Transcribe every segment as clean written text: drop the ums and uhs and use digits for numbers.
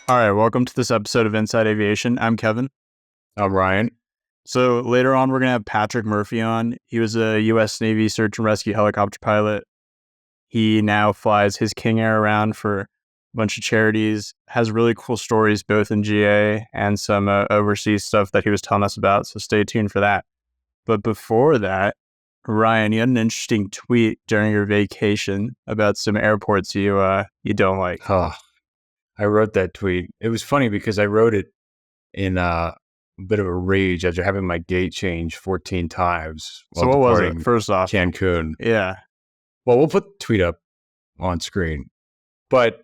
All right, welcome to this episode of Inside Aviation. I'm Kevin. I'm Ryan. So later on, we're going to have Patrick Murphy on. He was a U.S. Navy search and rescue helicopter pilot. He now flies his King Air around for a bunch of charities, has really cool stories both in GA and some overseas stuff that he was telling us about, so stay tuned for that. But before that, Ryan, you had an interesting tweet during your vacation about some airports you don't like. Oh, I wrote that tweet. It was funny because I wrote it in a bit of a rage after having my gate changed 14 times. So what was it? First off, Cancun. Yeah. Well, we'll put the tweet up on screen. But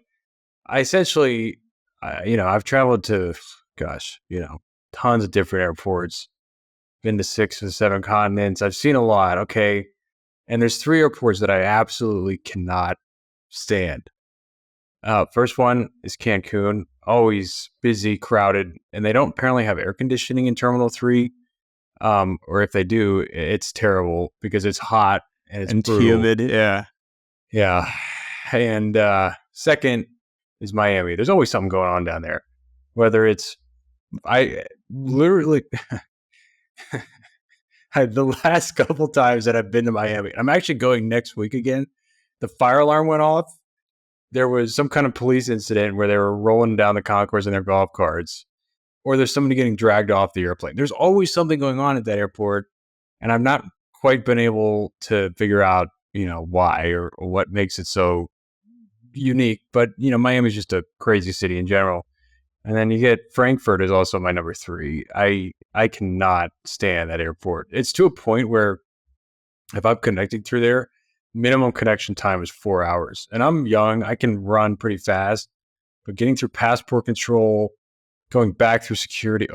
I essentially, I've traveled to, tons of different airports. Been to 6 or 7 continents. I've seen a lot. Okay. And there's 3 airports that I absolutely cannot stand. First one is Cancun. Always busy, crowded, and they don't apparently have air conditioning in Terminal 3. Or if they do, it's terrible because it's hot and it's humid. Yeah. Yeah. And second is Miami. There's always something going on down there. Whether it's, I literally, the last couple times that I've been to Miami, I'm actually going next week again. The fire alarm went off. There was some kind of police incident where they were rolling down the concourse in their golf carts, or there's somebody getting dragged off the airplane. There's always something going on at that airport, and I've not quite been able to figure out, why or what makes it so unique. But, Miami's just a crazy city in general. And then you get Frankfurt is also my number 3. I cannot stand that airport. It's to a point where if I'm connecting through there, minimum connection time is 4 hours. And I'm young. I can run pretty fast. But getting through passport control, going back through security,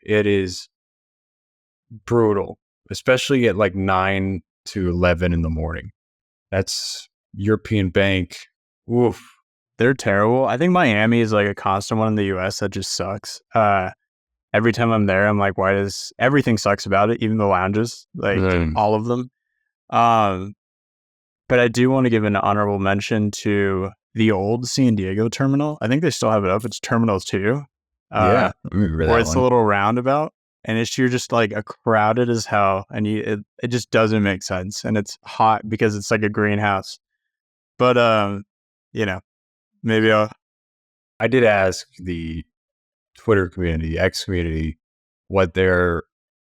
it is brutal, especially at like 9 to 11 in the morning. That's European Bank. Oof. They're terrible. I think Miami is like a constant one in the U.S. that just sucks. Every time I'm there, I'm like, why does everything sucks about it? Even the lounges, all of them. But I do want to give an honorable mention to the old San Diego terminal. I think they still have it up. It's Terminal 2. Yeah, I remember that where it's one. a little roundabout, and you're just like a crowded as hell, and it just doesn't make sense, and it's hot because it's like a greenhouse. But maybe I did ask the Twitter community, X community, what their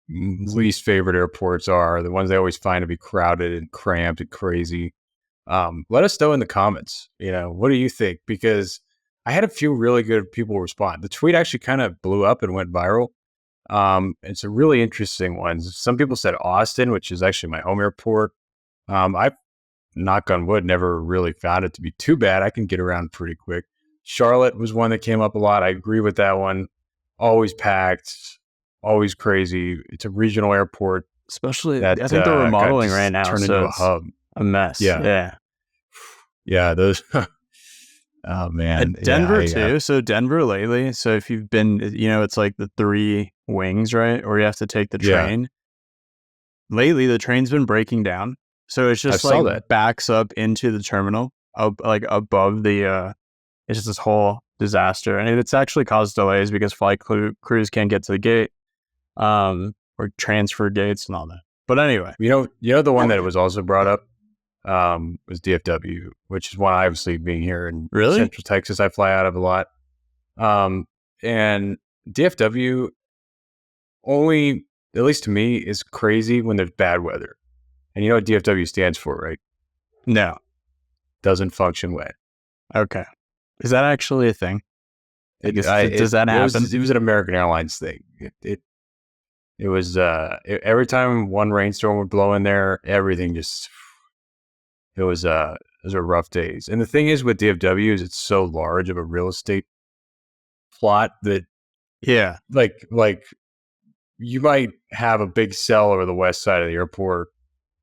least favorite airports are, the ones they always find to be crowded and cramped and crazy. Let us know in the comments, what do you think? Because I had a few really good people respond. The tweet actually kind of blew up and went viral. It's a really interesting one. Some people said Austin, which is actually my home airport. I've, knock on wood, never really found it to be too bad. I can get around pretty quick. Charlotte was one that came up a lot. I agree with that one. Always packed, always crazy. It's a regional airport. Especially, I think they're remodeling right now. Turned into a hub. A mess. Yeah. Those. Oh, man. And Denver, too. So Denver lately. So if you've been, it's like the 3 wings, right? Or you have to take the train. Lately, the train's been breaking down. So it's just backs up into the terminal, above the, it's just this whole disaster. And it's actually caused delays because flight crews can't get to the gate, or transfer gates and all that. But anyway. The one that was also brought up was DFW, which is one obviously being here in Central Texas. I fly out of a lot. And DFW only, at least to me, is crazy when there's bad weather. And you know what DFW stands for, right? No. Doesn't function wet. Okay. Is that actually a thing? Does that happen? It was an American Airlines thing. It was every time one rainstorm would blow in there, everything just, it was a rough days. And the thing is with DFW is it's so large of a real estate plot that like you might have a big cell over the west side of the airport.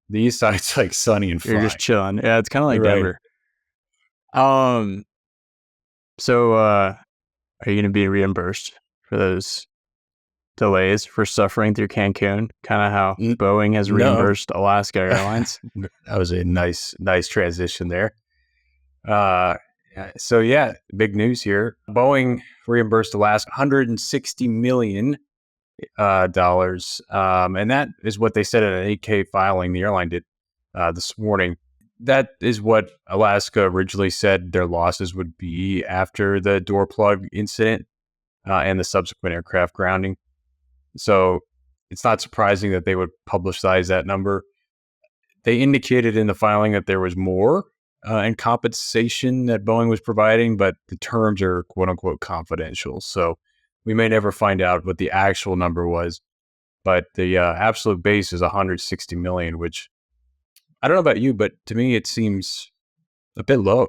The east side's like sunny and fine. You're just chilling. Yeah, it's kind of like Denver. So are you going to be reimbursed for those delays for suffering through Cancun? Kind of how Boeing has reimbursed Alaska Airlines. That was a nice transition there. So yeah, big news here. Boeing reimbursed Alaska $160 million dollars, and that is what they said in an 8K filing the airline did this morning. That is what Alaska originally said their losses would be after the door plug incident and the subsequent aircraft grounding. So it's not surprising that they would publicize that number. They indicated in the filing that there was more in compensation that Boeing was providing, but the terms are quote unquote confidential. So we may never find out what the actual number was, but the absolute base is 160 million, which I don't know about you, but to me, it seems a bit low.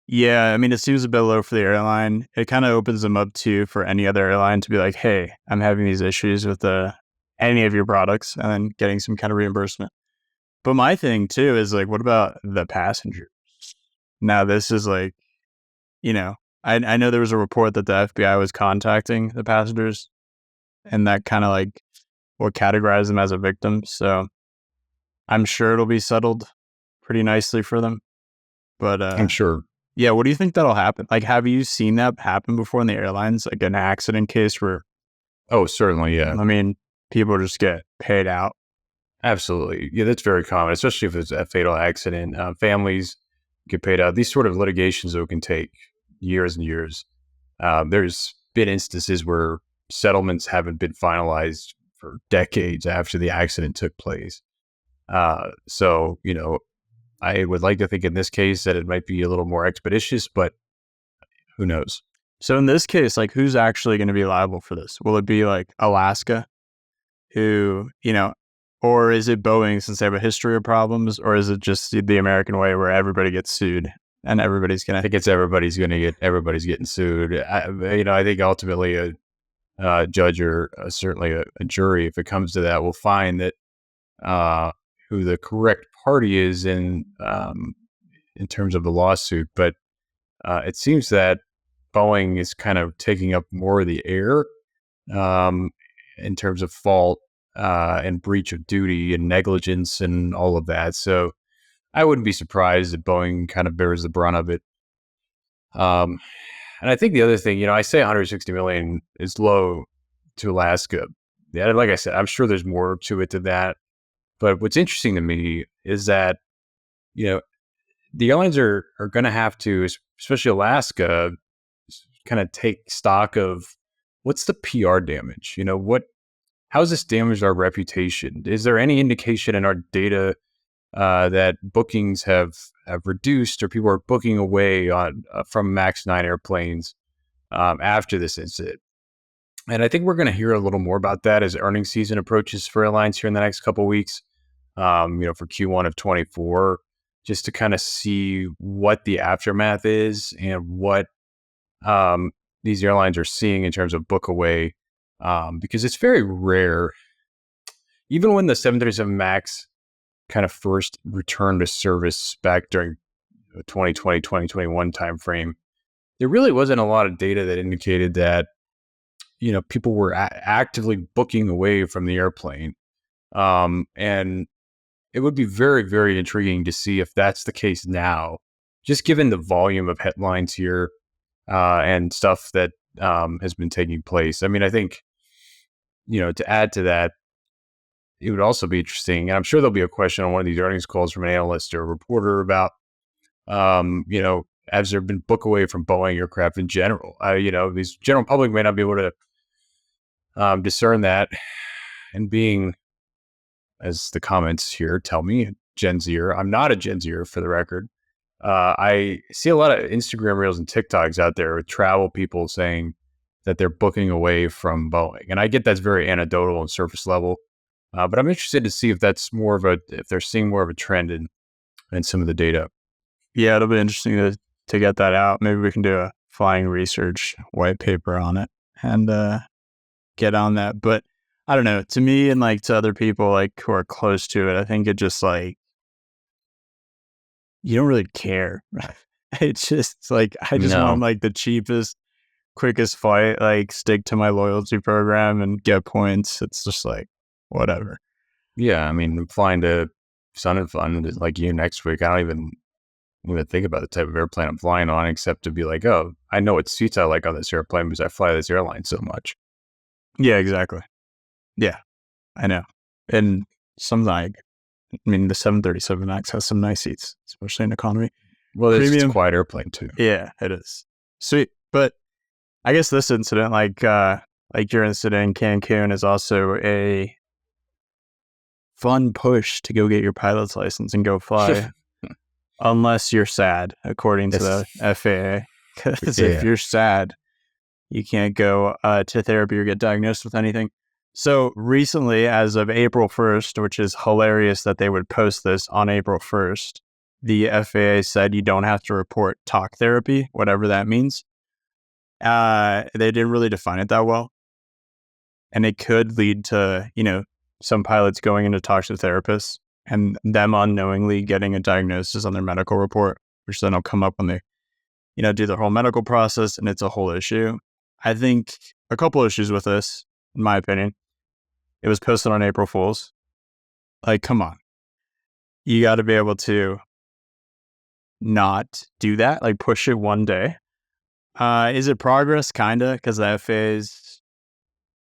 Yeah, I mean, it seems a bit low for the airline. It kind of opens them up too for any other airline to be like, hey, I'm having these issues with any of your products, and then getting some kind of reimbursement. But my thing too is like, what about the passengers? Now, this is like, I know there was a report that the FBI was contacting the passengers, and that kind of like will categorize them as a victim. So I'm sure it'll be settled pretty nicely for them. But I'm sure. yeah, what do you think that'll happen? Like, have you seen that happen before in the airlines? Like an accident case where, Oh, certainly. Yeah, I mean, people just get paid out. absolutely. Yeah, that's very common, especially if it's a fatal accident. Families get paid out. These sort of litigations, though, can take years and years. There's been instances where settlements haven't been finalized for decades after the accident took place. So, I would like to think in this case that it might be a little more expeditious, but who knows? So in this case, like, who's actually going to be liable for this? Will it be like Alaska, who, or is it Boeing since they have a history of problems, or is it just the American way where everybody gets sued and everybody's going I to? think it's everybody's getting sued. I think ultimately a judge or certainly a jury, if it comes to that, will find that who the correct party is in terms of the lawsuit. But it seems that Boeing is kind of taking up more of the air in terms of fault and breach of duty and negligence and all of that. So I wouldn't be surprised if Boeing kind of bears the brunt of it. And I think the other thing, I say 160 million is low to Alaska. Yeah, like I said, I'm sure there's more to it than that. But what's interesting to me is that, the airlines are going to have to, especially Alaska, kind of take stock of what's the PR damage? How's this damaged our reputation? Is there any indication in our data that bookings have reduced, or people are booking away from MAX 9 airplanes after this incident? And I think we're going to hear a little more about that as earnings season approaches for airlines here in the next couple of weeks. For Q1 of 24, just to kind of see what the aftermath is and what these airlines are seeing in terms of book away, because it's very rare. Even when the 737 MAX kind of first returned to service back during 2020, 2021 timeframe, there really wasn't a lot of data that indicated that, people were actively booking away from the airplane. And it would be very, very intriguing to see if that's the case now, just given the volume of headlines here and stuff that has been taking place. I mean, I think, to add to that, it would also be interesting, and I'm sure there'll be a question on one of these earnings calls from an analyst or a reporter about, has there been book away from Boeing aircraft in general? These general public may not be able to discern that, and being, as the comments here tell me, Gen Zer. I'm not a Gen Zer, for the record. I see a lot of Instagram reels and TikToks out there with travel people saying that they're booking away from Boeing. And I get that's very anecdotal and surface level. But I'm interested to see if that's if they're seeing more of a trend in some of the data. Yeah, it'll be interesting to get that out. Maybe we can do a flying research white paper on it and get on that. But I don't know. To me and like to other people like who are close to it, I think it just like, you don't really care. It's just like, I just want like the cheapest, quickest flight, like stick to my loyalty program and get points. It's just like, whatever. Yeah. I mean, I'm flying to Sun and Fun like you next week. I don't even even think about the type of airplane I'm flying on, except to be like, oh, I know what seats I like on this airplane because I fly this airline so much. Yeah, exactly. Yeah, I know. And some like, I mean, the 737 Max has some nice seats, especially in economy. Well, it's a Premium. quiet airplane too. Yeah, it is. Sweet. But I guess this incident, like your incident in Cancun, is also a fun push to go get your pilot's license and go fly, unless you're sad, according to the FAA. Because if you're sad, you can't go to therapy or get diagnosed with anything. So recently, as of April 1st, which is hilarious that they would post this on April 1st, the FAA said you don't have to report talk therapy, whatever that means. They didn't really define it that well. And it could lead to, some pilots going into talks with therapists and them unknowingly getting a diagnosis on their medical report, which then will come up when they, do the whole medical process, and it's a whole issue. I think a couple issues with this, in my opinion. It was posted on April Fool's. Like, come on. You got to be able to not do that, like push it one day. Is it progress? Kinda, because the FAA is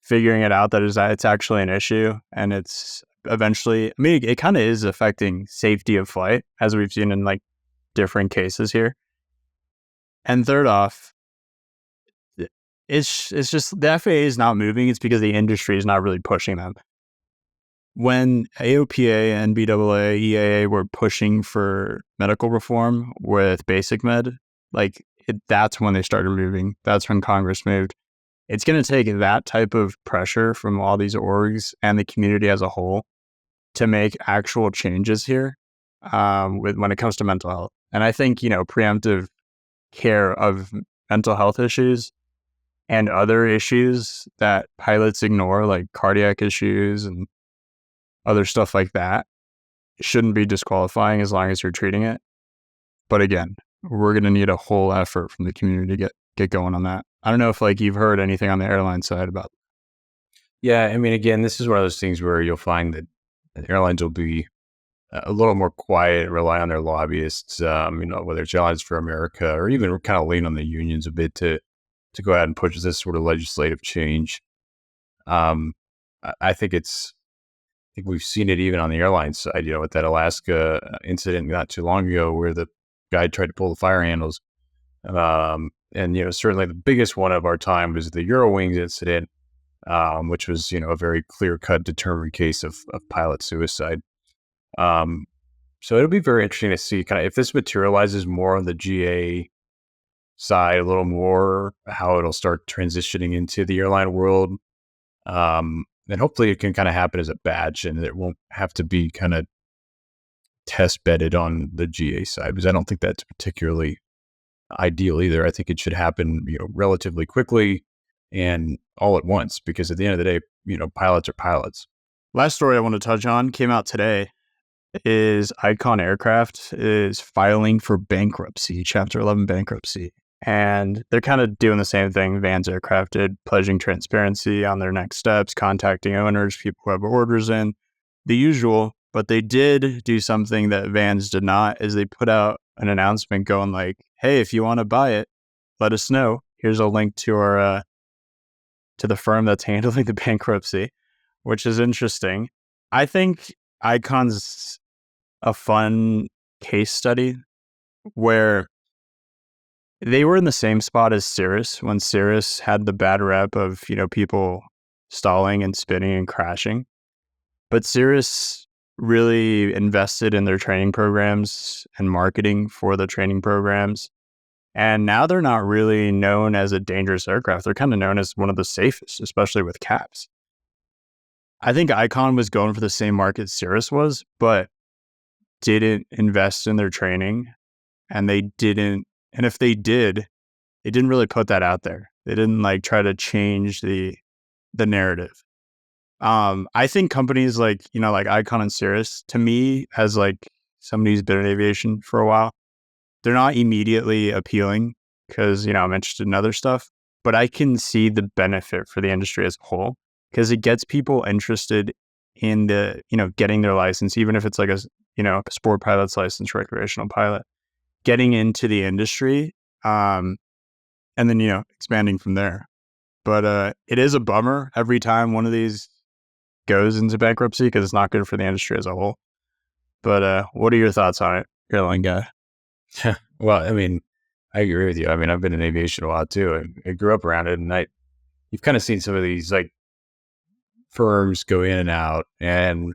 figuring it out that it's actually an issue, and it's eventually, I mean, it kind of is affecting safety of flight, as we've seen in like different cases here. And third off, it's just the FAA is not moving. It's because the industry is not really pushing them. When AOPA, NBAA, EAA were pushing for medical reform with basic med, that's when they started moving. That's when Congress moved. It's going to take that type of pressure from all these orgs and the community as a whole to make actual changes here when it comes to mental health. And I think, preemptive care of mental health issues and other issues that pilots ignore, like cardiac issues and other stuff like that, shouldn't be disqualifying as long as you're treating it. But again, we're going to need a whole effort from the community to get going on that. I don't know if you've heard anything on the airline side about. Yeah, I mean, again, this is one of those things where you'll find that airlines will be a little more quiet, rely on their lobbyists, whether it's Airlines for America or even kind of lean on the unions a bit to go ahead and push this sort of legislative change. I think we've seen it even on the airline side, with that Alaska incident not too long ago where the guy tried to pull the fire handles. And certainly the biggest one of our time was the Eurowings incident, which was, a very clear-cut, determined case of pilot suicide. So it'll be very interesting to see kind of if this materializes more on the GA side, a little more, how it'll start transitioning into the airline world. And hopefully it can kind of happen as a batch and it won't have to be kind of test bedded on the GA side, because I don't think that's particularly ideal either. I think it should happen, relatively quickly and all at once, because at the end of the day, pilots are pilots. Last story I want to touch on came out today is Icon Aircraft is filing for bankruptcy, Chapter 11 bankruptcy. And they're kind of doing the same thing Van's Aircraft did, pledging transparency on their next steps, contacting owners, people who have orders in, the usual. But they did do something that Van's did not, is they put out an announcement going like, hey, if you want to buy it, let us know. Here's a link to our to the firm that's handling the bankruptcy, which is interesting. I think Icon's a fun case study where they were in the same spot as Cirrus when Cirrus had the bad rep of, people stalling and spinning and crashing. But Cirrus really invested in their training programs and marketing for the training programs. And now they're not really known as a dangerous aircraft. They're kind of known as one of the safest, especially with caps. I think Icon was going for the same market Cirrus was, but didn't invest in their training. And if they did, they didn't really put that out there. They didn't try to change the narrative. I think companies like Icon and Cirrus, to me, as somebody who's been in aviation for a while, they're not immediately appealing because, I'm interested in other stuff, but I can see the benefit for the industry as a whole because it gets people interested in getting their license, even if it's a sport pilot's license, recreational pilot. getting into the industry, and then expanding from there. But it is a bummer every time one of these goes into bankruptcy because it's not good for the industry as a whole. But what are your thoughts on it, airline guy? Well, I mean, I agree with you. I mean, I've been in aviation a lot too. I grew up around it, and you've kind of seen some of these like firms go in and out. And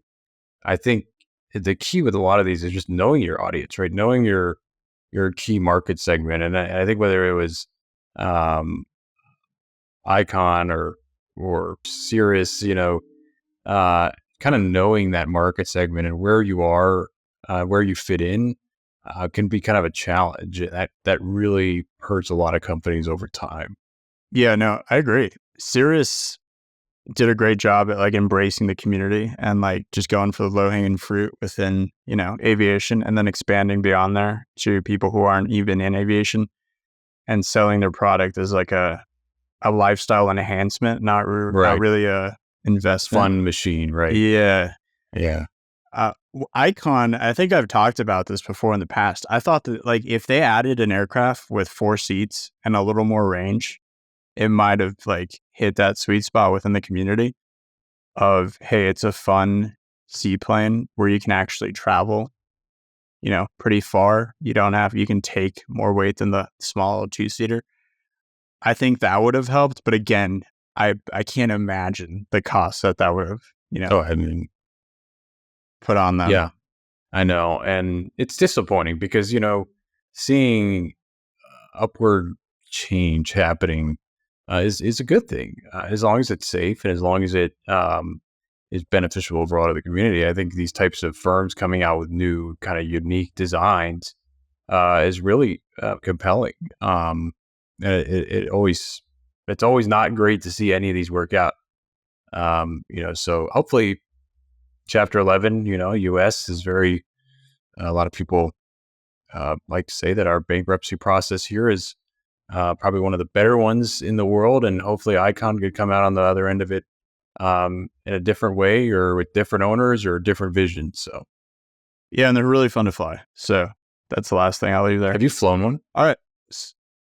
I think the key with a lot of these is just knowing your audience, right? Knowing your key market segment. And I think whether it was Icon or Cirrus, kind of knowing that market segment and where you are, where you fit in, can be kind of a challenge. That really hurts a lot of companies over time. Yeah, no, I agree. Cirrus did a great job at like embracing the community and like just going for the low hanging fruit within, aviation, and then expanding beyond there to people who aren't even in aviation and selling their product as like a lifestyle enhancement, not really a investment. Fun machine, right? Yeah. Yeah. Icon, I think I've talked about this before in the past. I thought that like if they added an aircraft with 4 seats and a little more range, it might have like hit that sweet spot within the community of, hey, it's a fun seaplane where you can actually travel, pretty far. You can take more weight than the small 2-seater. I think that would have helped. But again, I can't imagine the cost that would have, put on them. Yeah, I know. And it's disappointing because, seeing upward change happening is a good thing, as long as it's safe and as long as it is beneficial overall to the community. I think these types of firms coming out with new kind of unique designs is really compelling. It's always not great to see any of these work out. So hopefully Chapter 11, U.S. is a lot of people like to say that our bankruptcy process here is probably one of the better ones in the world, and hopefully Icon could come out on the other end of it in a different way or with different owners or different visions. So, yeah, and they're really fun to fly. So that's the last thing I'll leave there. Have you flown one? All right.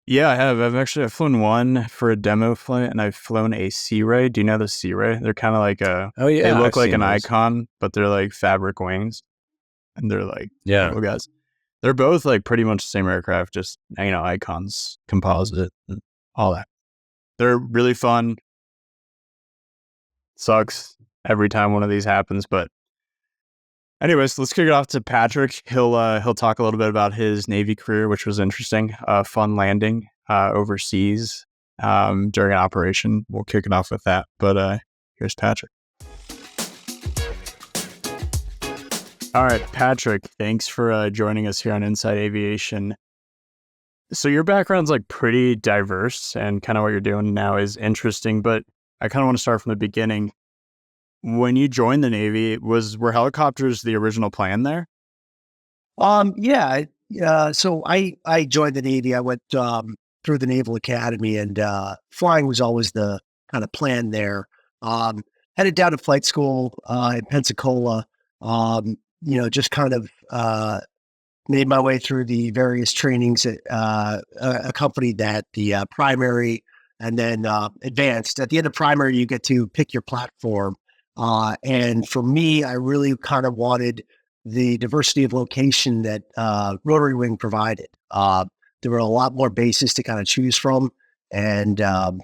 Yeah, I have. I've flown one for a demo flight, and I've flown a Sea Ray. Do you know the Sea Ray? They're kind of like they look like an Icon, but they're like fabric wings, and they're like little guys. They're both like pretty much the same aircraft, just Icons composite and all that. They're really fun. Sucks every time one of these happens, but anyways, let's kick it off to Patrick. He'll talk a little bit about his Navy career, which was interesting. Fun landing overseas during an operation. We'll kick it off with that. But here's Patrick. All right, Patrick, thanks for joining us here on Inside Aviation. So your background's like pretty diverse, and kind of what you're doing now is interesting, but I kind of want to start from the beginning. When you joined the Navy, were helicopters the original plan there? Yeah. So I joined the Navy. I went through the Naval Academy, and flying was always the kind of plan there. Headed down to flight school in Pensacola. Just kind of made my way through the various trainings that accompanied that, the primary and then advanced. At the end of primary, you get to pick your platform. And for me, I really kind of wanted the diversity of location that Rotary Wing provided. There were a lot more bases to kind of choose from. And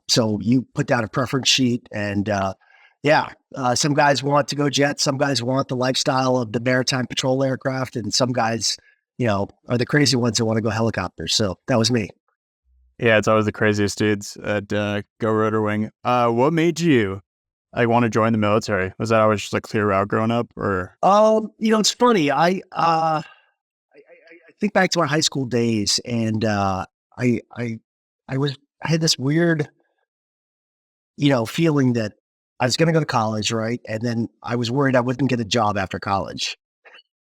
so you put down a preference sheet, and some guys want to go jet, some guys want the lifestyle of the maritime patrol aircraft, and some guys, are the crazy ones that want to go helicopters. So that was me. Yeah, it's always the craziest dudes at Go Rotor Wing. What made you want to join the military? Was that always just a clear route growing up, or? It's funny. I think back to my high school days, and I had this weird, feeling that I was going to go to college, right? And then I was worried I wouldn't get a job after college.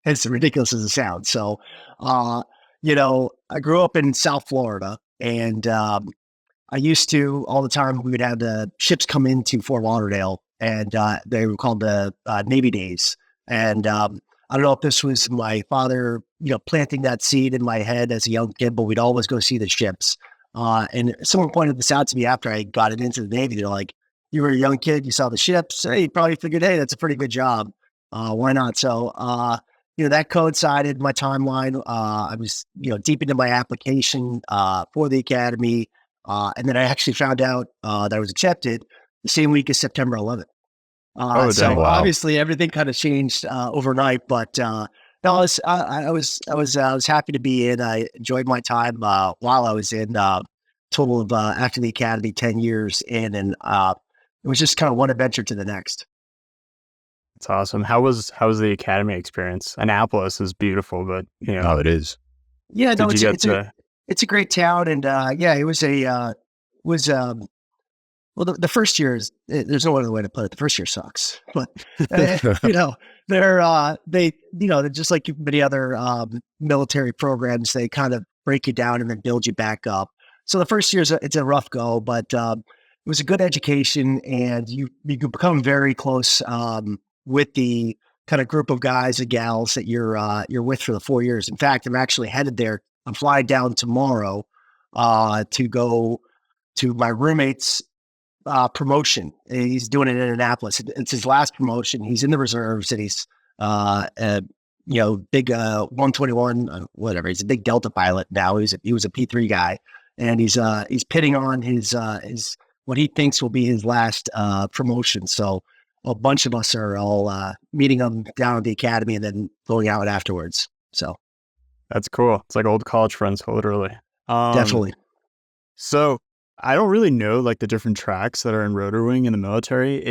As ridiculous as it sounds. So, I grew up in South Florida, and I used to, all the time, we would have the ships come into Fort Lauderdale, and they were called the Navy Days. And I don't know if this was my father, planting that seed in my head as a young kid, but we'd always go see the ships. And someone pointed this out to me after I got it into the Navy. They're like, you were a young kid, you saw the ships. Hey, you probably figured, hey, that's a pretty good job. Why not? So, that coincided my timeline. I was, deep into my application for the academy. And then I actually found out that I was accepted the same week as September 11th. So wow. obviously everything kind of changed overnight, but no, I was happy to be in. I enjoyed my time while I was in. Total of after the academy 10 years in, and it was just kind of one adventure to the next. It's awesome. How was the academy experience? Annapolis is beautiful, but Oh, it is. Yeah, no, did you get to? it's a great town, and it was well, the first year is, there's no other way to put it. The first year sucks, but they're just like many other military programs. They kind of break you down and then build you back up. So the first year it's a rough go, but it was a good education, and you could become very close with the kind of group of guys and gals that you're with for the 4 years. In fact, I'm actually headed there. I'm flying down tomorrow to go to my roommate's promotion. He's doing it in Annapolis. It's his last promotion. He's in the reserves, and he's big 121, whatever. He's a big Delta pilot now. He was a P3 guy, and he's pitting on his what he thinks will be his last promotion. So a bunch of us are all meeting him down at the academy and then going out afterwards. So That's cool. It's like old college friends, literally. definitely. So I don't really know like the different tracks that are in rotor wing in the military.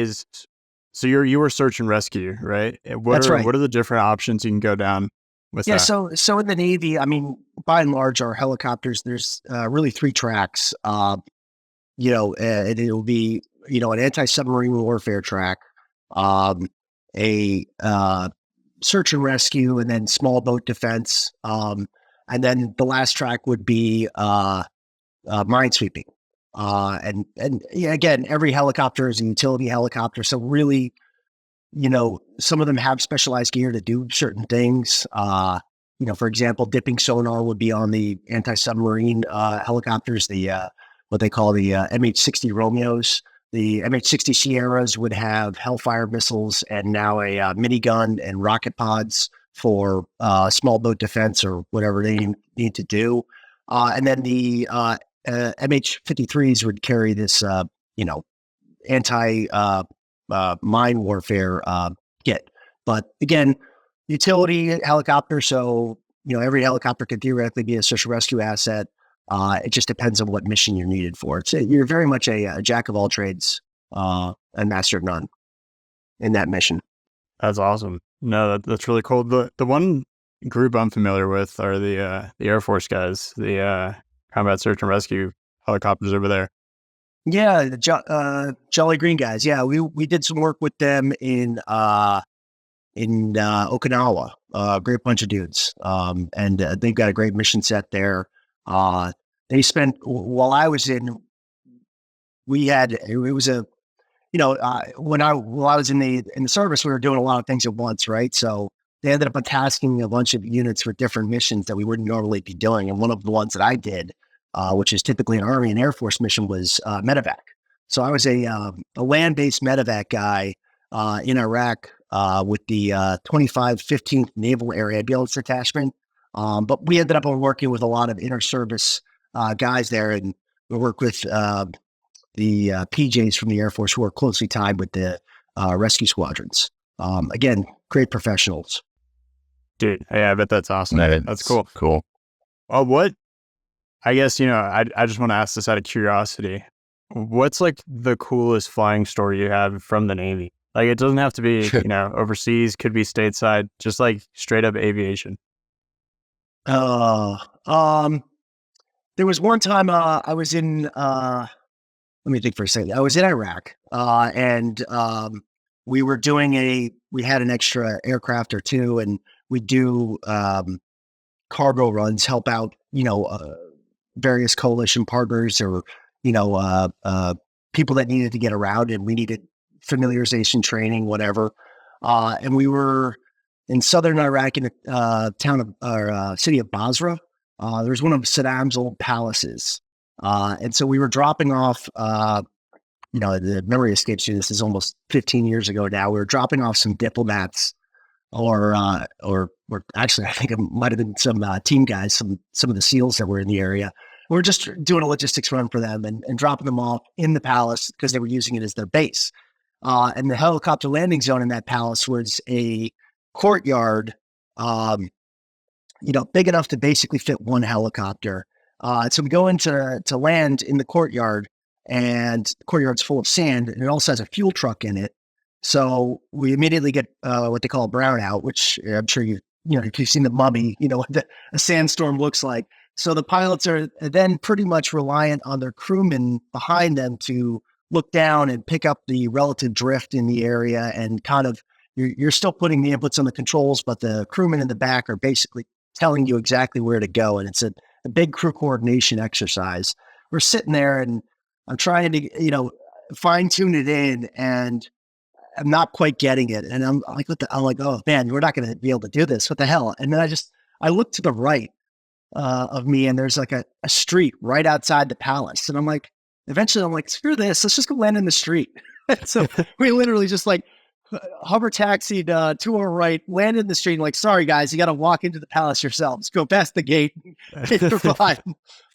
So you were search and rescue, right? That's right. What are the different options you can go down with that? So in the Navy, I mean, by and large, our helicopters, there's really 3 tracks. And it'll be, an anti-submarine warfare track, a search and rescue, and then small boat defense. And then the last track would be minesweeping. Again, every helicopter is a utility helicopter. So really, some of them have specialized gear to do certain things. For example, dipping sonar would be on the anti-submarine helicopters, the what they call the MH-60 Romeos. The MH-60 Sierras would have Hellfire missiles and now a minigun and rocket pods for small boat defense or whatever they need to do. And then the MH-53s would carry this, anti mine warfare kit. But again, utility helicopter. So, every helicopter could theoretically be a search and rescue asset. It just depends on what mission you're needed for. You're very much a jack of all trades and master of none in that mission. That's awesome. No, that's really cool. The one group I'm familiar with are the Air Force guys, the combat search and rescue helicopters over there. Yeah, the Jolly Green guys. Yeah, we did some work with them in Okinawa. Great bunch of dudes, and they've got a great mission set there. They spent, while I was in, while I was in the service, we were doing a lot of things at once, right? So they ended up tasking a bunch of units for different missions that we wouldn't normally be doing. And one of the ones that I did, which is typically an Army and Air Force mission, was medevac. So I was a land-based medevac guy in Iraq with the 2515th Naval Area Ambulance Detachment. But we ended up working with a lot of inter-service guys there, and we worked with the PJs from the Air Force who are closely tied with the rescue squadrons. Again, great professionals. Dude, yeah, I bet that's awesome. That's cool. Cool. What? I guess, I just want to ask this out of curiosity. What's like the coolest flying story you have from the Navy? Like, it doesn't have to be, overseas, could be stateside, just like straight up aviation. There was one time I was in, let me think for a second. I was in Iraq, and we were we had an extra aircraft or two, and we do cargo runs, help out, various coalition partners or, people that needed to get around, and we needed familiarization training, whatever. And we were in southern Iraq in the town of or city of Basra. There was one of Saddam's old palaces, and so we were dropping off. The memory escapes you. This is almost 15 years ago now. We were dropping off some diplomats, or actually, I think it might have been some team guys, some of the SEALs that were in the area. We were just doing a logistics run for them and dropping them off in the palace because they were using it as their base. And the helicopter landing zone in that palace was a courtyard, big enough to basically fit one helicopter. So we go into to land in the courtyard, and the courtyard's full of sand, and it also has a fuel truck in it. So we immediately get what they call a brownout, which I'm sure if you've seen The Mummy, what a sandstorm looks like. So the pilots are then pretty much reliant on their crewmen behind them to look down and pick up the relative drift in the area, and kind of you're still putting the inputs on the controls, but the crewmen in the back are basically telling you exactly where to go. And it's a big crew coordination exercise. We're sitting there and I'm trying to, fine tune it in, and I'm not quite getting it. And I'm like, oh man, we're not going to be able to do this. What the hell? And then I look to the right of me, and there's like a street right outside the palace. And eventually I'm like, screw this. Let's just go land in the street. So we literally just hover taxied to our right, landed in the street, and sorry guys, you got to walk into the palace yourselves. Go past the gate. You're fine.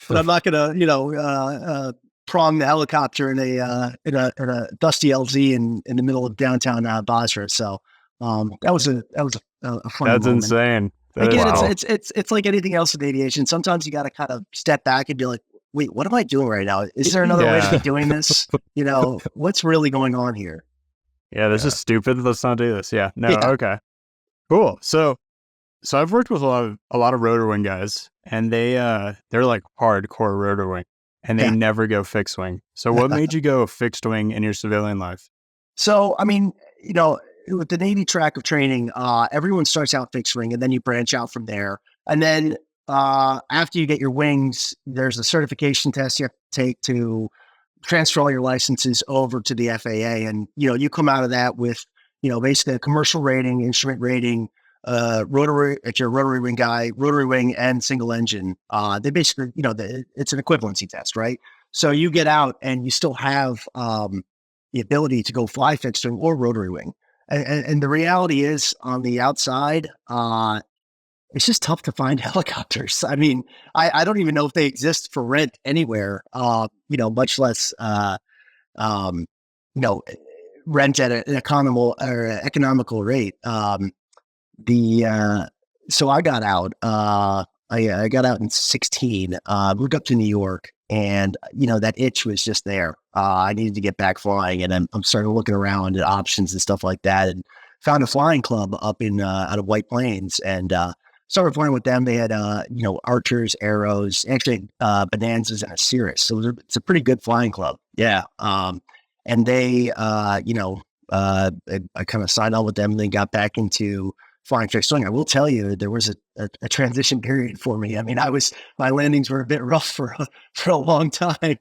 But I'm not going to, prong the helicopter in a dusty LZ in the middle of downtown Basra. So that was a fun That's moment. insane. Again, it's like anything else in aviation. Sometimes you got to kind of step back and be like, wait, what am I doing right now? Is there another way to be doing this? What's really going on here? Yeah, this is stupid. Let's not do this. Yeah. No. Yeah. Okay. Cool. So I've worked with a lot of rotor wing guys, and they're like hardcore rotor wing, and they never go fixed wing. So what made you go fixed wing in your civilian life? So, I mean, with the Navy track of training, everyone starts out fixed wing, and then you branch out from there. And then after you get your wings, there's a certification test you have to take to transfer all your licenses over to the FAA. And, you come out of that with, basically a commercial rating, instrument rating, rotary, if you're a rotary wing guy, rotary wing and single engine. They basically, it's an equivalency test, right? So you get out and you still have the ability to go fly fixed wing or rotary wing. And the reality is, on the outside, it's just tough to find helicopters. I mean, I don't even know if they exist for rent anywhere, much less, rent at an economical rate. So I got out, I got out in 2016, moved up to New York, and, that itch was just there. I needed to get back flying, and I'm started looking around at options and stuff like that, and found a flying club up in, out of White Plains, and, started flying with them. They had, Archers, Arrows, actually, Bonanzas and a Cirrus. So it's a pretty good flying club. Yeah. And they, I kind of signed on with them and then got back into flying fixed wing. I will tell you, there was a transition period for me. I mean, my landings were a bit rough for a long time,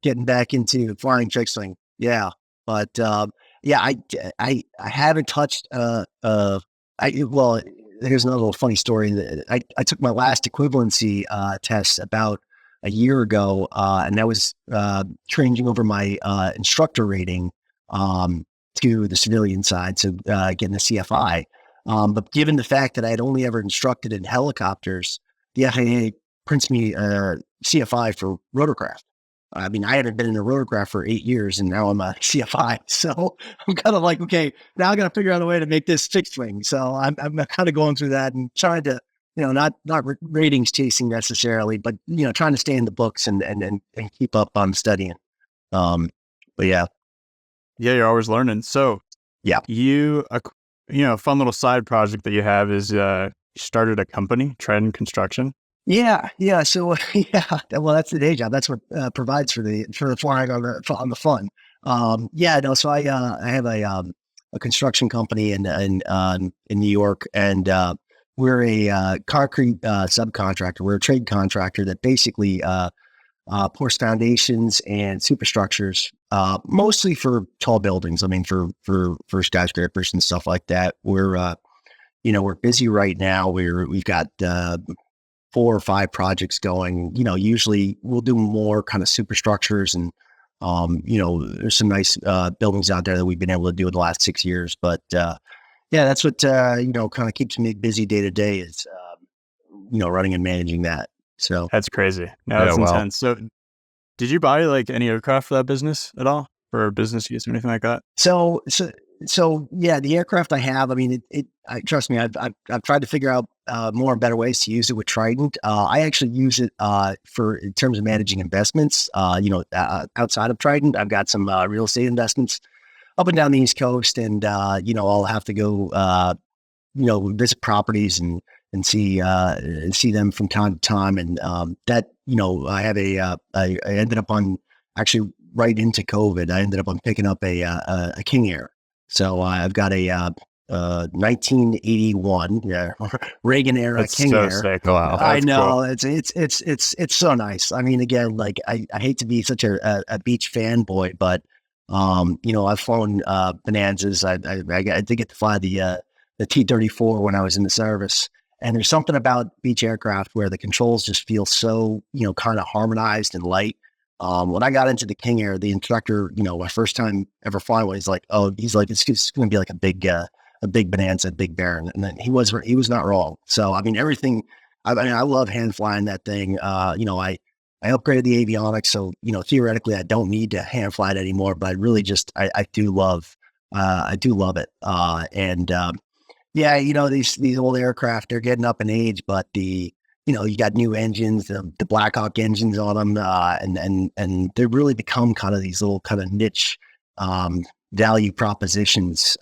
getting back into flying fixed wing. Yeah. But, I haven't touched, here's another little funny story. I took my last equivalency test about a year ago, and that was changing over my instructor rating to the civilian side, so getting the CFI. But given the fact that I had only ever instructed in helicopters, the FAA prints me CFI for rotorcraft. I mean, I hadn't been in a rotorcraft for 8 years, and now I'm a CFI. So I'm kind of like, okay, now I got to figure out a way to make this fixed wing. So I'm kind of going through that and trying to, not ratings chasing necessarily, but trying to stay in the books and keep up on studying. But yeah, you're always learning. So yeah, a fun little side project that you have is you started a company, Trident Construction. Yeah. So well, that's the day job. That's what provides for the flying on the fun. So I have a construction company in New York, and we're a concrete subcontractor. We're a trade contractor that basically pours foundations and superstructures, mostly for tall buildings. I mean, for skyscrapers and stuff like that. We're busy right now. We've got 4 or 5 projects going. Usually we'll do more kind of superstructures and there's some nice buildings out there that we've been able to do in the last 6 years. But yeah, that's what kind of keeps me busy day to day is running and managing that. So That's crazy. No, that's intense. So did you buy like any aircraft for that business at all, for business use or anything like that? So yeah, the aircraft I have, I mean, trust me, I've tried to figure out more and better ways to use it with Trident. I actually use it in terms of managing investments. Outside of Trident, I've got some real estate investments up and down the East Coast, and I'll have to go visit properties and see them from time to time. And that I have I ended up on actually right into COVID. I ended up on picking up a King Air. So I've got a 1981 Reagan era King Air. Sick. Wow. I know cool. it's so nice. I mean, again, like I hate to be such a beach fanboy, but I've flown Bonanzas. I did get to fly the T-34 when I was in the service. And there's something about beach aircraft where the controls just feel so, kind of harmonized and light. When I got into the King Air, the instructor, my first time ever flying one, he's like, it's going to be like a big Bonanza, a big Baron. And then he was not wrong. So, I mean, everything, I love hand flying that thing. I upgraded the avionics. So, theoretically I don't need to hand fly it anymore, but I really just, I do love it. Yeah, these old aircraft, they're getting up in age, but you got new engines, the Black Hawk engines on them, and they really become kind of these little kind of niche value propositions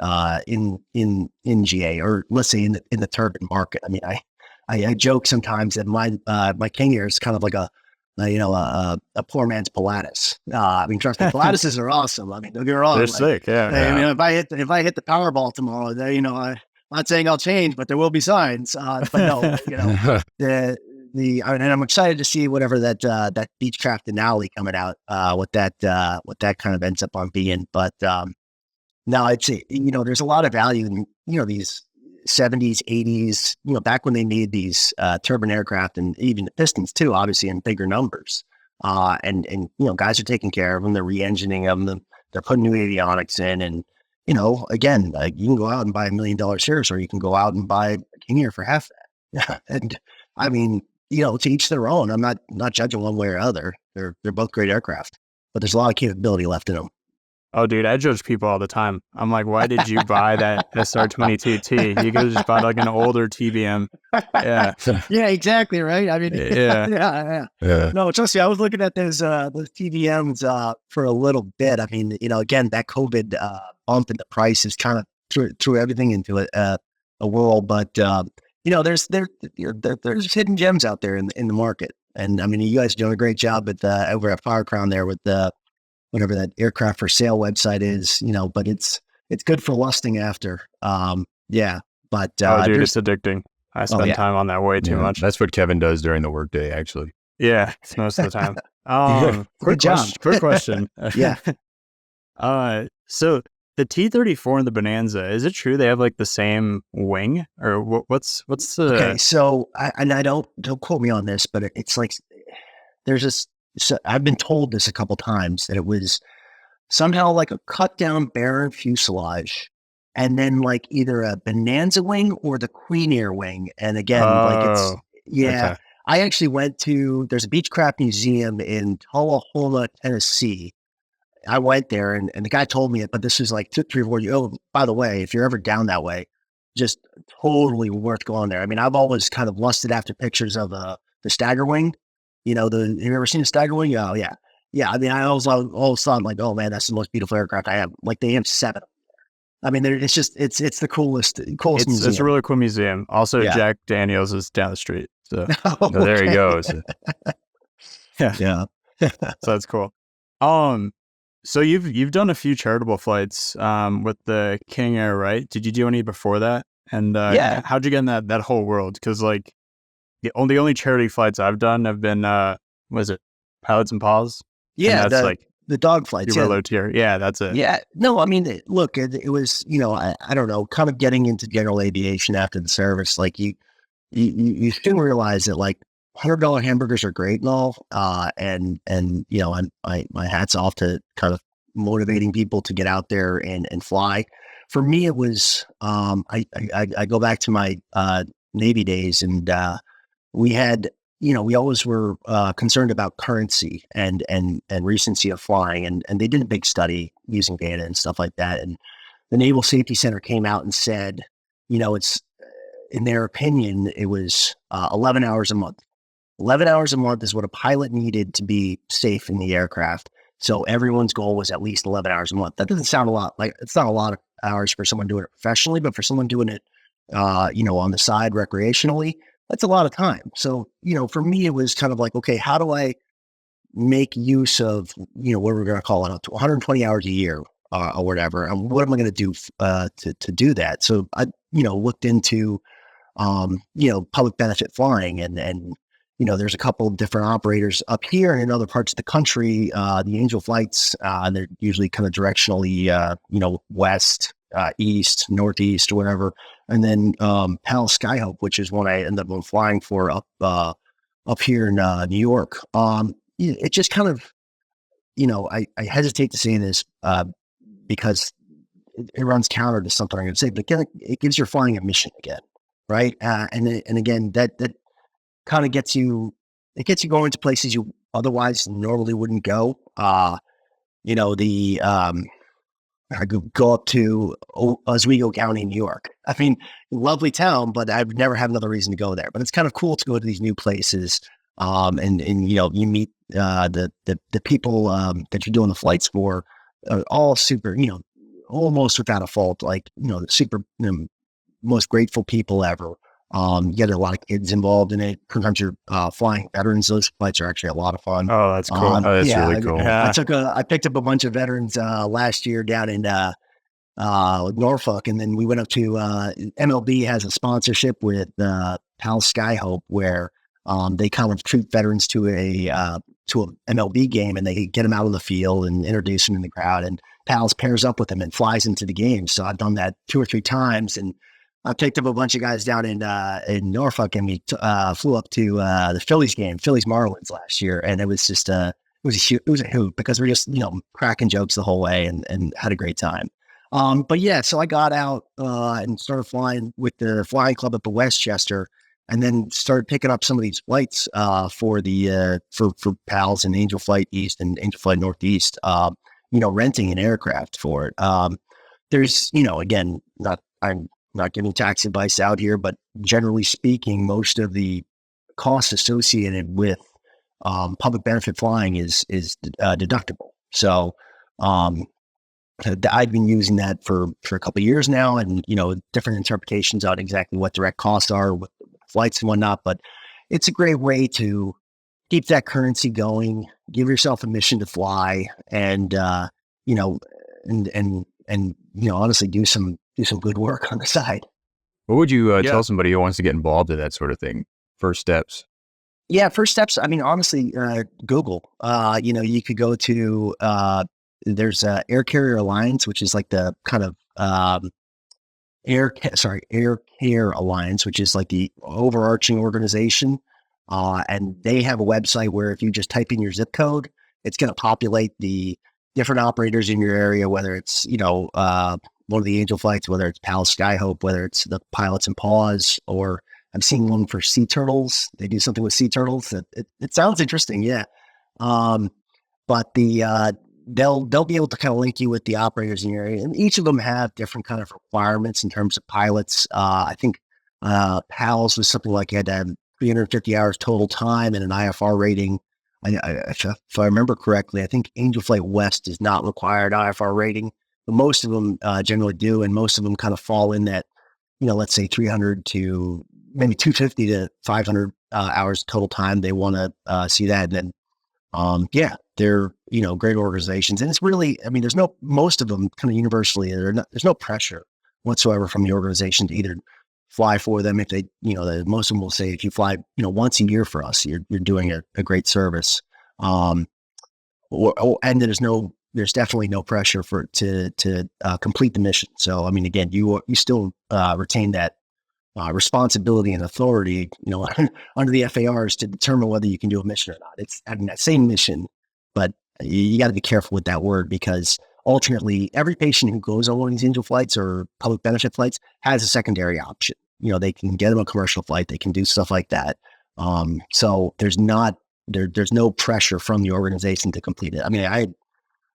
in GA, or let's say in the turbine market. I mean, I joke sometimes that my King Air is kind of like a poor man's Pilatus. I mean, trust me, Pilatuses are awesome. I mean, don't get me wrong. They're sick, yeah. I mean, if I hit the Powerball tomorrow, I'm not saying I'll change, but there will be signs. But no, and I'm excited to see whatever that Beachcraft Denali coming out, what that kind of ends up on being. But no, I'd say there's a lot of value in these 70s, 80s, back when they made these turbine aircraft, and even the pistons too, obviously in bigger numbers. And guys are taking care of them. They're re-engineering them. They're putting new avionics in, and again, you can go out and buy $1 million Cirrus, or you can go out and buy a King Air for half that. And I mean, to each their own. I'm not judging one way or other. They're both great aircraft, but there's a lot of capability left in them. Oh, dude, I judge people all the time. I'm like, why did you buy that SR22T? You could have just bought like an older TBM. Yeah. Yeah, exactly. Right. I mean, yeah. No, trust me, I was looking at those TBMs for a little bit. I mean, again, that COVID bump in the price is kind of threw everything into a whirl. But there's hidden gems out there in the market, and I mean, you guys are doing a great job over at Firecrown there with whatever that aircraft for sale website is, but it's good for lusting after. Yeah. But dude, it's addicting. I spend time on that way too much. That's what Kevin does during the workday, actually. Yeah, it's most of the time. Quick question. Yeah. So the T-34 and the Bonanza, is it true they have like the same wing, or what's the? Okay, so I don't quote me on this, but it's like there's this. So I've been told this a couple times that it was somehow like a cut down Baron fuselage, and then like either a Bonanza wing or the Queen Air wing. And again, okay. I actually there's a Beachcraft Museum in Tullahoma, Tennessee. I went there and the guy told me it, but this was like 2, 3, 4 years. Oh, by the way, if you're ever down that way, just totally worth going there. I mean, I've always kind of lusted after pictures of the Stagger wing. Have you ever seen a Stagger wing? Oh yeah. Yeah. I mean, I always thought like, oh man, that's the most beautiful aircraft I have. Like they have 7. I mean, it's the coolest museum. It's a really cool museum. Also, Jack Daniels is down the street. So there he goes. Yeah. So that's cool. So you've done a few charitable flights with the King Air, right? Did you do any before that? And how'd you get in that whole world? Because like the only charity flights I've done have been pilots and paws. Yeah, and that's the dog flights. super Yeah, low tier. Yeah, that's it. yeah. No, I mean, look, it was, I don't know, kind of getting into general aviation after the service. Like you soon realize that like $100 hamburgers are great and all. And my hat's off to kind of motivating people to get out there and fly. For me, it was, I go back to my, Navy days, and, we had, we always were concerned about currency and recency of flying, and they did a big study using data and stuff like that. And the Naval Safety Center came out and said, it's, in their opinion, it was 11 hours a month. 11 hours a month is what a pilot needed to be safe in the aircraft. So everyone's goal was at least 11 hours a month. That doesn't sound a lot. Like, it's not a lot of hours for someone doing it professionally, but for someone doing it, on the side recreationally, that's a lot of time. So, for me, it was kind of like, okay, how do I make use of, what we're going to call it, 120 hours a year or whatever, and what am I going to do to do that? So I, looked into, public benefit flying, and there's a couple of different operators up here and in other parts of the country, the Angel flights, and they're usually kind of directionally, west, east, northeast, or whatever. And then PAL Skyhope, which is one I ended up flying for up here in New York. It just kind of, I hesitate to say this because it runs counter to something I'm going to say, but again, it gives your flying a mission again, right? And again, that kind of gets you going to places you otherwise normally wouldn't go. I could go up to Oswego County, New York. I mean, lovely town, but I've never had another reason to go there. But it's kind of cool to go to these new places, and you meet the people that you're doing the flights for, all super, almost without a fault, like the super most grateful people ever. You get a lot of kids involved in it. Sometimes you're flying veterans. Those flights are actually a lot of fun. Oh, that's cool. That's really cool. I picked up a bunch of veterans last year down in Norfolk, and then we went up to MLB has a sponsorship with PAL Skyhope, where they kind of treat veterans to an MLB game, and they get them out on the field and introduce them in the crowd, and PALS pairs up with them and flies into the game. So I've done that 2 or 3 times, and I picked up a bunch of guys down in Norfolk, and we flew up to the Phillies game, Phillies Marlins last year, and it was just it was a hoot because we're just cracking jokes the whole way and had a great time. But yeah, so I got out and started flying with the flying club up at Westchester, and then started picking up some of these flights for the for PALS and Angel Flight East and Angel Flight Northeast. Renting an aircraft for it. There's again, I'm not giving tax advice out here, but generally speaking, most of the costs associated with public benefit flying is deductible. So I've been using that for a couple of years now, and different interpretations on exactly what direct costs are with flights and whatnot. But it's a great way to keep that currency going, give yourself a mission to fly, and honestly do some good work on the side. What would you tell somebody who wants to get involved in that sort of thing? First steps. Yeah, first steps. I mean, honestly, Google. You could go to there's Air Carrier Alliance, which is like the kind of Air Care Alliance, which is like the overarching organization. And they have a website where if you just type in your zip code, it's going to populate the different operators in your area, whether it's, one of the Angel flights, whether it's PAL Skyhope, whether it's the Pilots and Paws, or I'm seeing one for sea turtles. They do something with sea turtles. It sounds interesting. Yeah. But they'll be able to kind of link you with the operators in your area, and each of them have different kind of requirements in terms of pilots. I think PALS was something like you had to have 350 hours total time and an IFR rating. If I remember correctly, I think Angel Flight West does not require an IFR rating, but most of them generally do, and most of them kind of fall in that, let's say 300 to maybe 250 to 500 hours total time. They want to see that, and then they're great organizations, and it's really, most of them kind of universally, there's no pressure whatsoever from the organization to either fly for them. If they, most of them will say, if you fly, once a year for us, you're doing a great service. And there's definitely no pressure to complete the mission. So, I mean, again, you still retain that responsibility and authority, under the FARs to determine whether you can do a mission or not. It's having that same mission, but you got to be careful with that word, because alternately, every patient who goes on one of these angel flights or public benefit flights has a secondary option. They can get them a commercial flight. They can do stuff like that. So there's no pressure from the organization to complete it. I mean, I had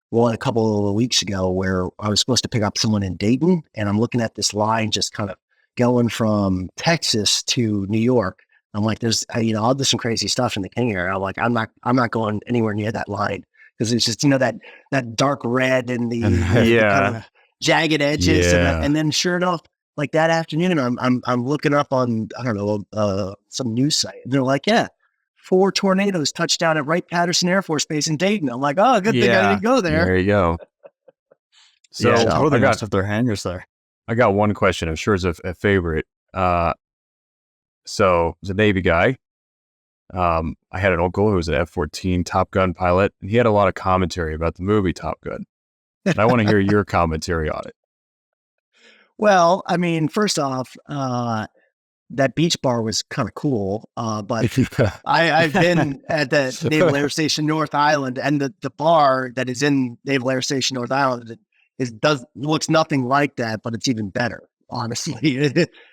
one a couple of weeks ago where I was supposed to pick up someone in Dayton, and I'm looking at this line just kind of going from Texas to New York. I'm like, I'll do some crazy stuff in the King area. I'm like, I'm not going anywhere near that line, because it's just, that dark red and the kind of jagged edges. Yeah. And then sure enough, like that afternoon, I'm looking up on, I don't know, some news site, and they're like, yeah, 4 tornadoes touched down at Wright-Patterson Air Force Base in Dayton. I'm like, oh, good thing I didn't go there. There you go. So totally must have their hangars there. I got one question. I'm sure it's a favorite. So as a Navy guy, I had an uncle who was an F-14 Top Gun pilot, and he had a lot of commentary about the movie Top Gun. And I want to hear your commentary on it. Well, I mean, first off, that beach bar was kind of cool, but I've been at the Naval Air Station North Island, and the bar that is in Naval Air Station North Island looks nothing like that, but it's even better. Honestly,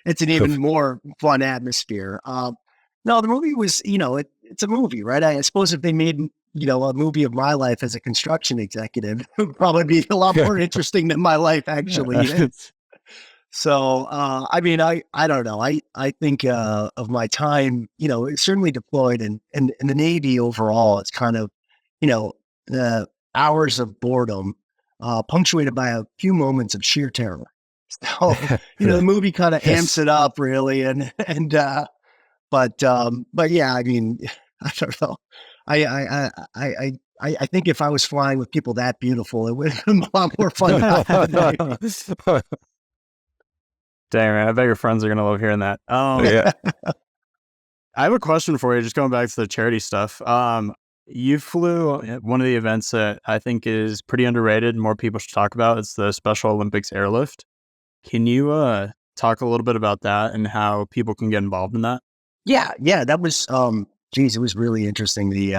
it's an even more fun atmosphere. No, the movie was, it's a movie, right? I suppose if they made, a movie of my life as a construction executive, it would probably be a lot more interesting than my life actually is. So, I mean, I don't know. I think of my time, certainly deployed in the Navy overall, it's kind of, hours of boredom, punctuated by a few moments of sheer terror. So, the movie kind of amps it up really. But yeah, I mean, I don't know. I think if I was flying with people that beautiful, it would have been a lot more fun. Dang, man, I bet your friends are going to love hearing that. Yeah. I have a question for you, just going back to the charity stuff. You flew at one of the events that I think is pretty underrated and more people should talk about. It's the Special Olympics Airlift. Can you talk a little bit about that and how people can get involved in that? Yeah, that was, it was really interesting. The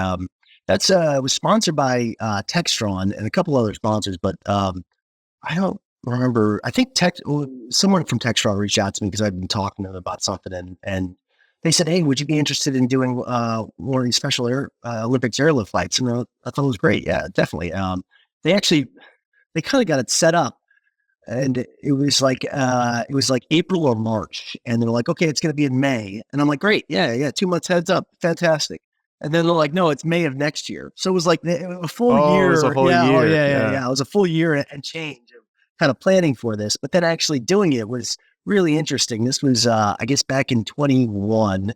it was sponsored by Textron and a couple other sponsors, but I don't remember. I think someone from Textron reached out to me because I've been talking to them about something, and they said, "Hey, would you be interested in doing one of these Special Olympics airlift flights?" And I thought it was great. Yeah, definitely. They kind of got it set up, and it was like April or March, and they're like, "Okay, it's going to be in May," and I'm like, "Great, yeah, 2 months heads up, fantastic." And then they're like, "No, it's May of next year." So it was like a full year. It was a whole year. Yeah. It was a full year and change of kind of planning for this, but then actually doing it was really interesting. This was, I guess, back in 21,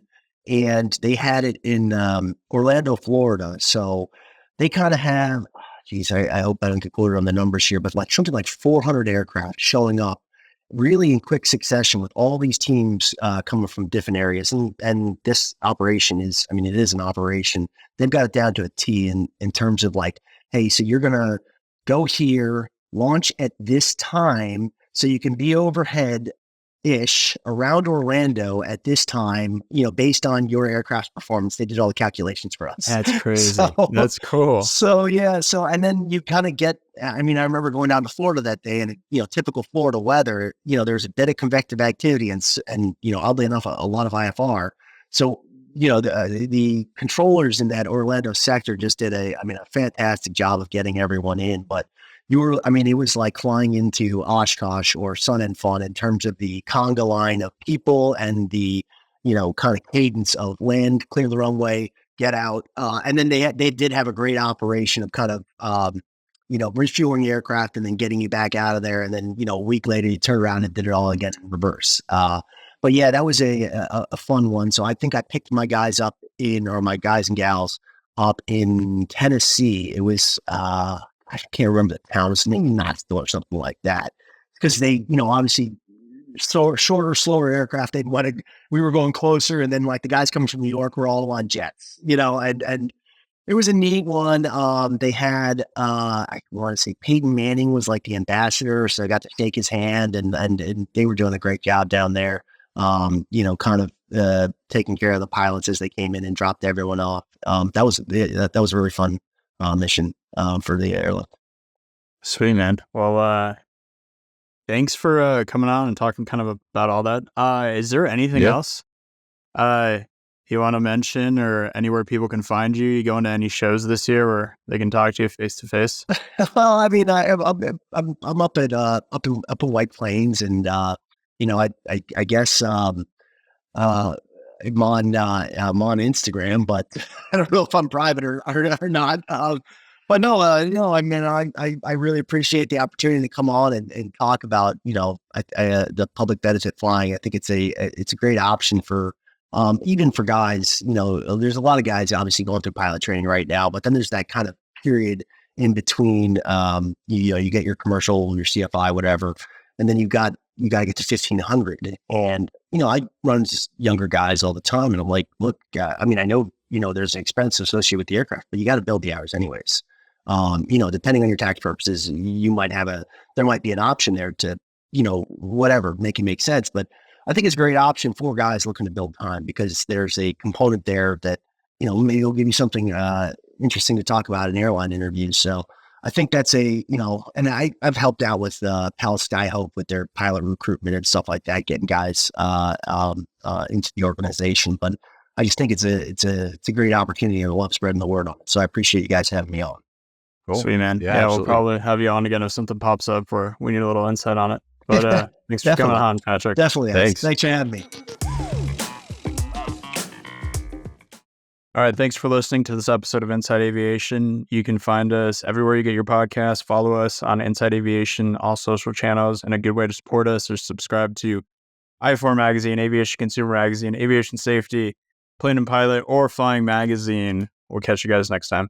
and they had it in Orlando, Florida. So they kind of have, I hope I don't get quoted on the numbers here, but something like 400 aircraft showing up really in quick succession with all these teams coming from different areas. And this operation it is an operation. They've got it down to a T in terms of like, hey, so you're going to go here, launch at this time, so you can be overhead-ish around Orlando at this time, based on your aircraft's performance. They did all the calculations for us. That's crazy. That's cool. So, yeah. So, and then you kind of get, I remember going down to Florida that day, and, typical Florida weather, there's a bit of convective activity and oddly enough, a lot of IFR. So, the controllers in that Orlando sector just did a fantastic job of getting everyone in, but it was like flying into Oshkosh or Sun and Fun in terms of the conga line of people and the, kind of cadence of land, clear the runway, get out. And then they did have a great operation of kind of, refueling the aircraft and then getting you back out of there. And then, a week later you turn around and did it all again in reverse. But yeah, that was a fun one. So I think I picked my guys and gals up in Tennessee. It was, I can't remember the town. It was maybe Knoxville or something like that. Because they, obviously shorter, slower aircraft. We were going closer, and then like the guys coming from New York were all on jets, and It was a neat one. They had, I want to say Peyton Manning was like the ambassador, so I got to shake his hand, and they were doing a great job down there. Kind of taking care of the pilots as they came in and dropped everyone off. That was a really fun mission for the airline. Sweet, man. Well, thanks for coming on and talking kind of about all that. Is there anything else you want to mention, or anywhere people can find you? You going to any shows this year where they can talk to you face to face? Well, I mean, I'm up at up in White Plains, and I guess I'm on Instagram, but I don't know if I'm private or not. But no, I mean, I really appreciate the opportunity to come on and talk about the public benefit flying. I think it's a great option for even for guys. There's a lot of guys obviously going through pilot training right now, but then there's that kind of period in between. You get your commercial, your CFI, whatever, and then you got to get to 1500. And I run just younger guys all the time, and I'm like, look, I mean, I know there's an expense associated with the aircraft, but you got to build the hours anyways. Depending on your tax purposes, there might be an option there to, whatever, make it make sense. But I think it's a great option for guys looking to build time, because there's a component there that, maybe it'll give you something interesting to talk about in airline interviews. So I think that's and I've helped out with Palace Skyhope with their pilot recruitment and stuff like that, getting guys into the organization. But I just think it's a great opportunity, and I love spreading the word on it. So I appreciate you guys having me on. Cool. Sweet, man. Yeah, we'll probably have you on again if something pops up where we need a little insight on it. But thanks for coming on, Patrick. Definitely. Thanks for having me. All right. Thanks for listening to this episode of Inside Aviation. You can find us everywhere you get your podcasts. Follow us on Inside Aviation, all social channels. And a good way to support us is subscribe to I4 Magazine, Aviation Consumer Magazine, Aviation Safety, Plane and Pilot, or Flying Magazine. We'll catch you guys next time.